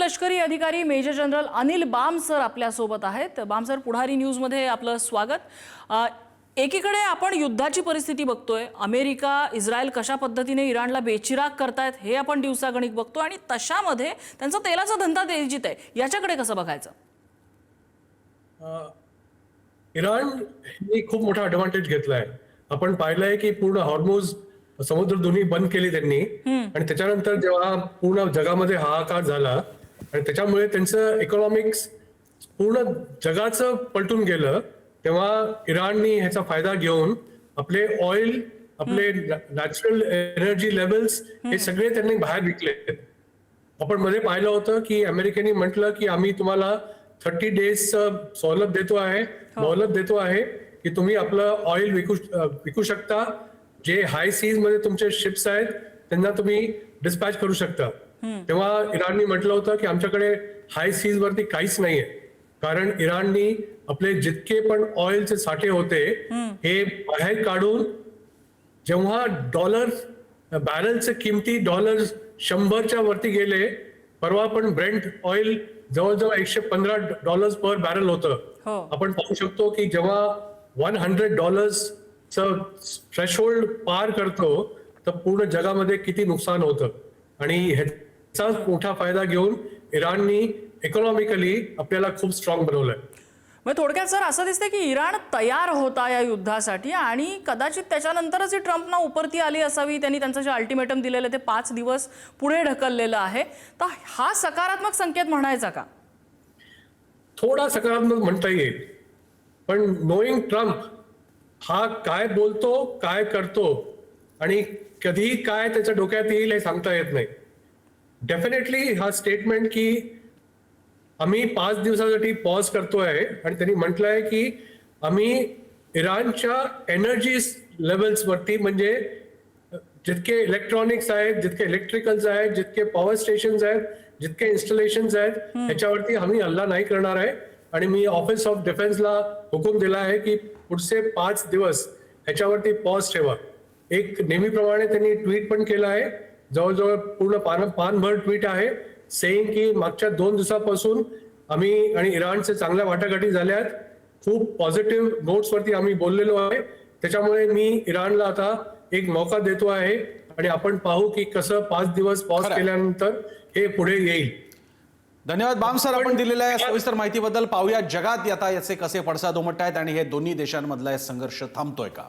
लष्करी अधिकारी major general Anil Bam sir आपल्या सोबत आहेत। बाम सर, पुढारी न्यूज मध्ये आपलं स्वागत। एकीकडे आपण युद्धाची परिस्थिती बघतोय, अमेरिका इस्रायल कशा पद्धतीने इराणला बेचिराग करतायत हे आपण दिवसागणिक बघतो आणि तशामध्ये त्यांचा तेलाचा धंदा तेजीत आहे, याच्याकडे कसं बघायचं? इराण ही खूप मोठा ॲडव्हान्टेज घेतलाय। आपण पाहिलंय की पूर्ण हॉर्मुझ समुद्र दोन्ही बंद केली त्यांनी आणि त्याच्यानंतर जेव्हा पूर्ण जगामध्ये हाहाकार झाला आणि त्याच्यामुळे त्यांचं इकॉनॉमिक्स पूर्ण जगाचं पलटून गेलं, तेव्हा इराणनी ह्याचा फायदा घेऊन आपले ऑइल, आपले नॅचरल एनर्जी लेवल्स हे सगळे त्यांनी बाहेर विकले। आपण मध्ये पाहिलं होतं की अमेरिकेने म्हटलं की आम्ही तुम्हाला 30 डेज सवलत देतो आहे की तुम्ही आपलं ऑइल विकू शकता। जे हाय सीज मध्ये तुमचे शिप्स आहेत त्यांना तुम्ही डिस्पॅच करू शकता। तेव्हा इराणनी म्हटलं होतं की आमच्याकडे हाय सीज वरती काहीच नाहीये, कारण इराणनी आपले जितके पण ऑइलचे साठे होते हे बाहेर काढून, जेव्हा डॉलर बॅरलचे किमती डॉलर 100च्या वरती गेले, परवा पण ब्रेंट ऑइल जवळजवळ $115 पर बॅरल होतं। आपण पाहू शकतो की जेव्हा $100चं थ्रेशोल्ड पार करतो तर पूर्ण जगामध्ये किती नुकसान होतं आणि ह्याचा मोठा फायदा घेऊन इराणनी इकॉनॉमिकली आपल्याला खूप स्ट्रॉंग बनवलंय। मग थोडक्यात सर असं दिसतंय की इराण तयार होता या युद्धासाठी आणि कदाचित त्याच्यानंतरच ही ट्रम्पना उपरती आली असावी। त्यांनी त्यांचं जे अल्टिमेटम दिलेलं ते 5 दिवस पुढे ढकललेलं आहे, तर हा सकारात्मक संकेत म्हणायचा का? थोडा सकारात्मक म्हणता येईल, पण नोईंग ट्रम्प हा काय बोलतो, काय करतो आणि कधी काय त्याच्या डोक्यात येईल हे सांगता येत नाही। डेफिनेटली हा स्टेटमेंट की आम्ही 5 दिवसासाठी पॉज करतोय आणि त्यांनी म्हटलंय की आम्ही इराणच्या एनर्जी लेवल्स वरती, म्हणजे जितके इलेक्ट्रॉनिक्स आहेत, जितके इलेक्ट्रिकल्स आहेत, जितके पॉवर स्टेशन्स आहेत, जितके इन्स्टॉलेशन्स आहेत, ह्याच्यावरती आम्ही हल्ला नाही करणार आहे। आणि मी ऑफिस ऑफ डिफेन्सला हुकूम दिला आहे की पुढचे 5 दिवस ह्याच्यावरती पॉज ठेवा। एक नेहमीप्रमाणे त्यांनी ट्विट पण केलं आहे, जवळजवळ पूर्ण पानभर ट्विट आहे, सेइंग की मागच्या 2 दिवसापासून आम्ही आणि इराणचे चांगल्या वाटाघाटी झाल्यात, खूप पॉझिटिव्ह नोट्स वरती आम्ही बोललेलो आहे। त्याच्यामुळे मी इराणला आता एक मौका देतो आहे आणि आपण पाहू की कसं 5 दिवस पॉज केल्यानंतर हे पुढे येईल। धन्यवाद बाम सर, आपण दिलेल्या या सविस्तर माहितीबद्दल। पाहूया जगात आता याचे कसे पडसाद उमटत आहेत आणि हे दोन्ही देशांमधला संघर्ष थांबतोय का?